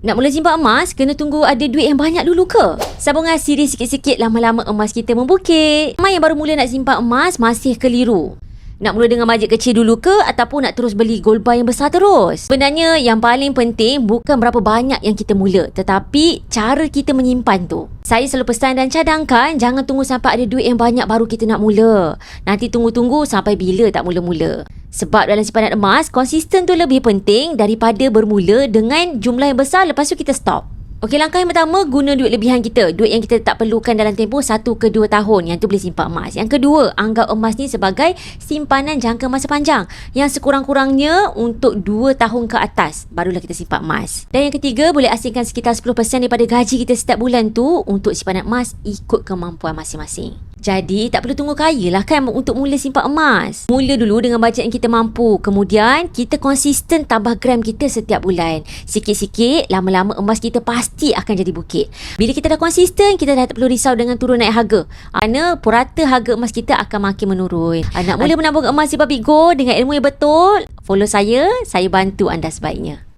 Nak mula simpan emas, kena tunggu ada duit yang banyak dulu ke? Sabung siri sikit-sikit, lama-lama emas kita membukit. Ramai yang baru mula nak simpan emas masih keliru. Nak mula dengan bajet kecil dulu ke ataupun nak terus beli gold bar yang besar terus? Sebenarnya yang paling penting bukan berapa banyak yang kita mula, tetapi cara kita menyimpan tu. Saya selalu pesan dan cadangkan, jangan tunggu sampai ada duit yang banyak baru kita nak mula. Nanti tunggu-tunggu sampai bila tak mula-mula. Sebab dalam simpanan emas, konsisten tu lebih penting daripada bermula dengan jumlah yang besar lepas tu kita stop. Okey, langkah yang pertama, guna duit lebihan kita. Duit yang kita tak perlukan dalam tempoh 1 ke 2 tahun. Yang tu boleh simpan emas. Yang kedua, anggap emas ni sebagai simpanan jangka masa panjang. Yang sekurang-kurangnya untuk 2 tahun ke atas. Barulah kita simpan emas. Dan yang ketiga, boleh asingkan sekitar 10% daripada gaji kita setiap bulan tu untuk simpanan emas ikut kemampuan masing-masing. Jadi, tak perlu tunggu kaya lah kan untuk mula simpan emas. Mula dulu dengan bajet yang kita mampu. Kemudian, kita konsisten tambah gram kita setiap bulan. Sikit-sikit, lama-lama emas kita pasti akan jadi bukit. Bila kita dah konsisten, kita dah tak perlu risau dengan turun naik harga. Kerana purata harga emas kita akan makin menurun. Nak mula menabung emas di Public Gold dengan ilmu yang betul, follow saya bantu anda sebaiknya.